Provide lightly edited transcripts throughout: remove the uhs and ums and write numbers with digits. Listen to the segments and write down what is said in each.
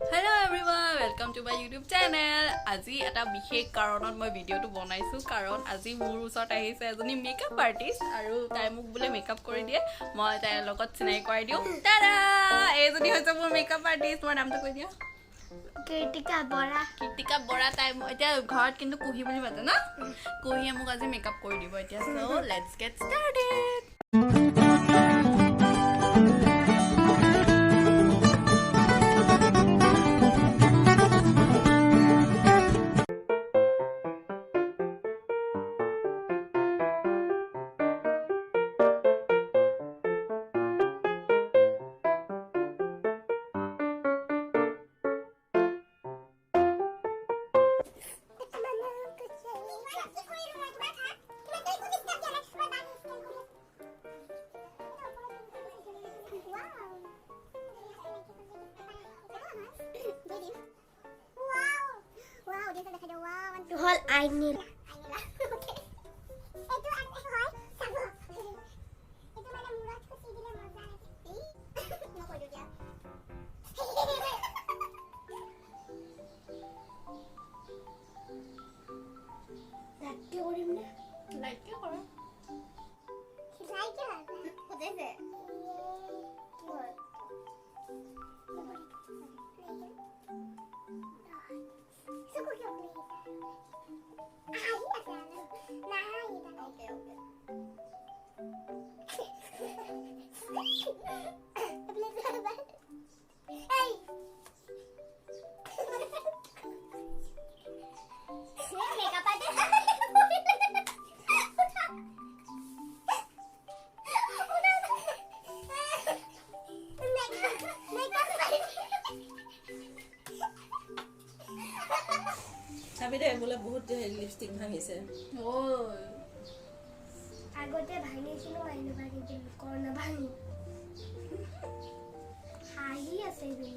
Hello everyone, welcome to my YouTube channel. আজি এটা বিশেষ কাৰণত মই ভিডিওটো বনাইছো কাৰণ আজি মোৰ ওচৰত আহিছে এজনী মেকআপ আৰ্টিষ্ট আৰু তাই মোক বোলে মেকআপ কৰি দিয়ে মই তাইৰ লগত চিনাকি কৰাই দিও টাডা এজনী হৈছে মোৰ মেকআপ আৰ্টিষ্ট মোৰ নামটো কৈ দিয়া কীৰ্তিকা বৰা তাই এতিয়া ঘৰত কিন্তু কুহি বুলি মাতে না কুহিয়ে মোক আজি মেকআপ কৰি দিব এতিয়া so let's get started Hol aini. চাবিদে বলে বহুত লিপস্টিক ভাঙিছে ও আগতে ভাঙিছিল মাইনে ভাঙিছিল কোন ভাঙি হাই আছে রে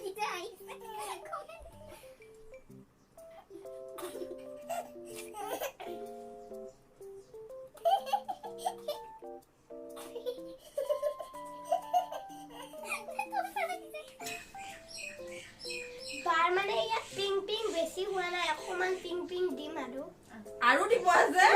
এটা আইছে তার মানে ইয়া পিং পিং বেশি হোৱা নাই অকমান পিং পিং দিম আৰু দিব আছে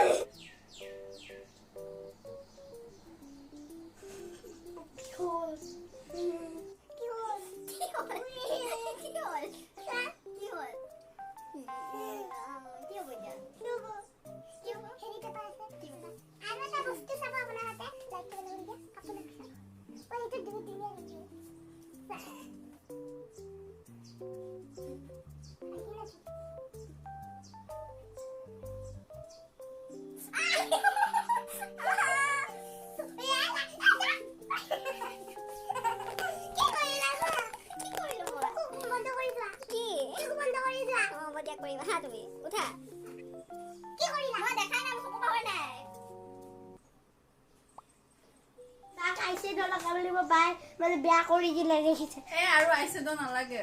মানে বেয়া কৰি দিলে দেখিছে এ আৰু আইছে তো নালাগে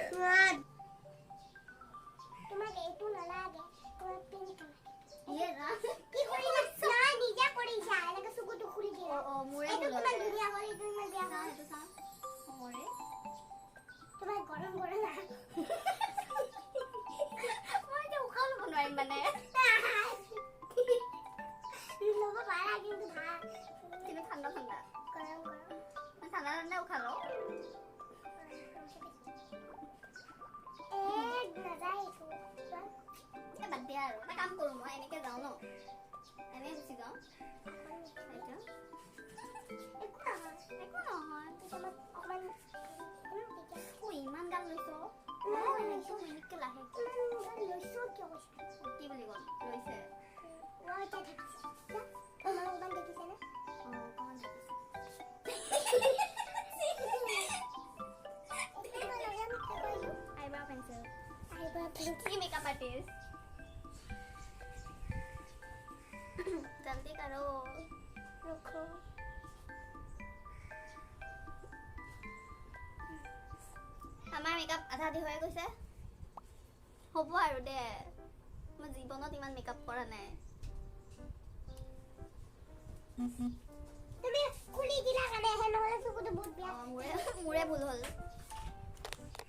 তোমাক এইটো নালাগে তোমাক পিংক ইয়ে না কি কৰিলা না নিজে কৰিছা এনেকে সুকুটো খুলি দিয়া মোৰে এইটো কিমান ধুনীয়া হয় এইটো ইমান বেয়া হয় এইটো চা মোৰে তোমাৰ গৰম গৰম না মই যে উখাল বনাই মানে লব পাৰা কিন্তু ভাল কিন্তু ঠাণ্ডা ঠাণ্ডা গৰম গৰম ঠাণ্ডা ঠাণ্ডা উখালো বাদ দিয়া আৰু এটা কাম কৰো মই এনেকে যাওঁ ন এনে গুচি যাওঁ একো নহয় ইমান গান লৈছ এনেকে লাহে কি বুলি কম লৈছে मेकअप आर्टिस्ट जल्दी करो रुको हमार मेकअप आधा दी হৈ গৈছে হ'ব আৰু দে মই জীৱনত ইমান মেকআপ কৰা নাই তুমি খুলি দিলা কানে হে নহলে তো বহুত বেয়া মোৰে ভুল হ'ল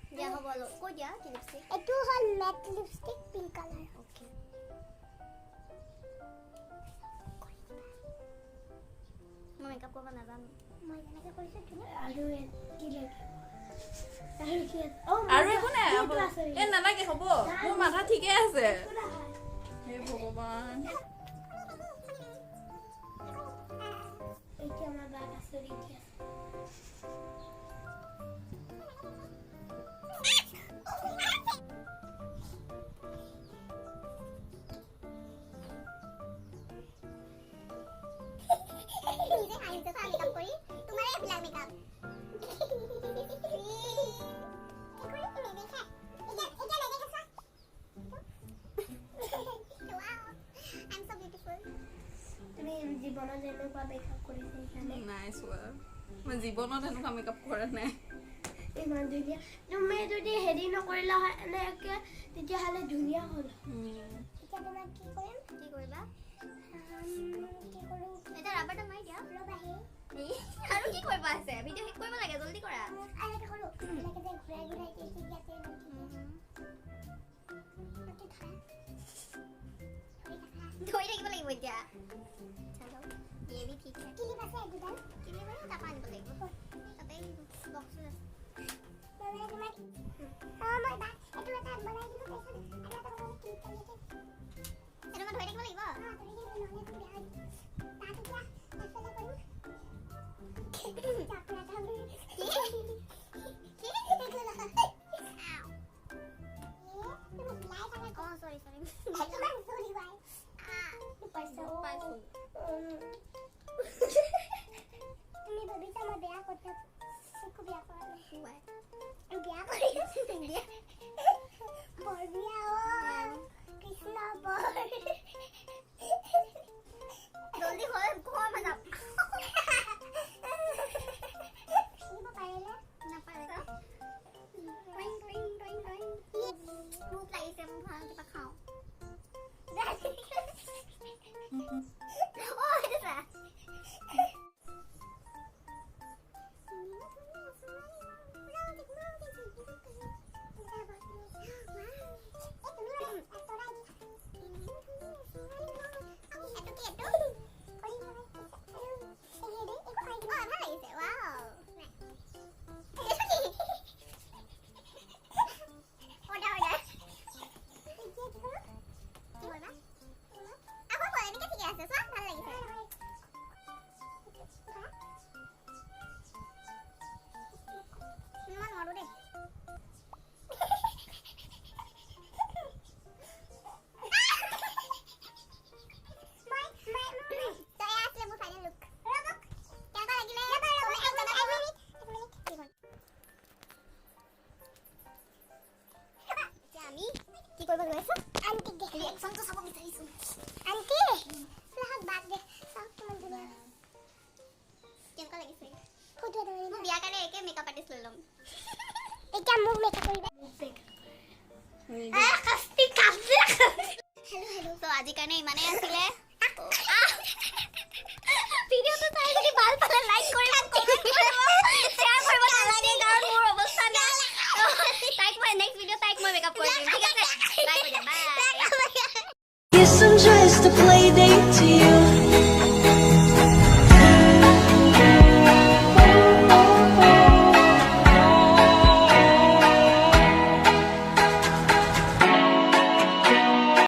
দিয়া হ'ব কৈ দিয়া কি লিপষ্টিক এটো হ'ল matte lipstick pink colour okay মই মেকআপ কৰিব নাজানো মই এনেকৈ কৰিছো তুমি আৰু কি লাগে আৰু একো নাই এ নালাগে হ'ব মোৰ মাথা ঠিকে আছে হে ভগৱান এইটো আমাৰ বাগ আছে ৰিকি জীৱনত এনেকুৱা মেকআপ কৰিছে নাই চোৱা মই জীৱনত এনেকুৱা মেকআপ কৰা নাই ইমান ধুনীয়া তুমি যদি হেৰি নকৰিলা হয় এনেকৈ তেতিয়াহ'লে ধুনীয়া হ'ল এতিয়া তোমাক কি কৰিবা কি কৰোঁ এটা ৰাবাৰটা মাৰি দিয়া ৰবাহে আৰু কি কৰিবা আছে ভিডিঅ' শেষ কৰিব লাগে জলদি কৰা আৰু এটা কৰোঁ এনেকৈ যে ঘূৰাই ঘূৰাই কি ইয়াতে ধৰি থাকিব লাগিব এতিয়া ये भी ठीक है किली पास है दुकान किली में ता पानी बोलेगो तबे बॉक्स है मैं मैं हां मैं बात एटो बता बनाई दिलो कैसे अगला तो मैं क्लिक कर लेते एटो मैं धोई देबो हां धोई देबो नने तो बिहार ताकि क्या ऐसा ना करूं चापड़ा था ये सॉरी सॉरी बाय पैसा তুমি ভাবিছা মই বেয়া কথা একো বেয়া কৰা নাই বেয়া কৰি দিয়া বৰ বিয়া কৃষ্ণ বৰ জলদি হয় কম না দিব পাৰিলে নাপাৰে ট্ৰিং ট্ৰিং ট্ৰিং ট্ৰিং ভোক লাগিছে মই ভাল কিবা খাওঁ আজি কাৰণে ইমানেই আছিলে ভিডিঅ'টো চাই যদি ভাল পালে লাইক কৰিব কমেন্ট কৰিব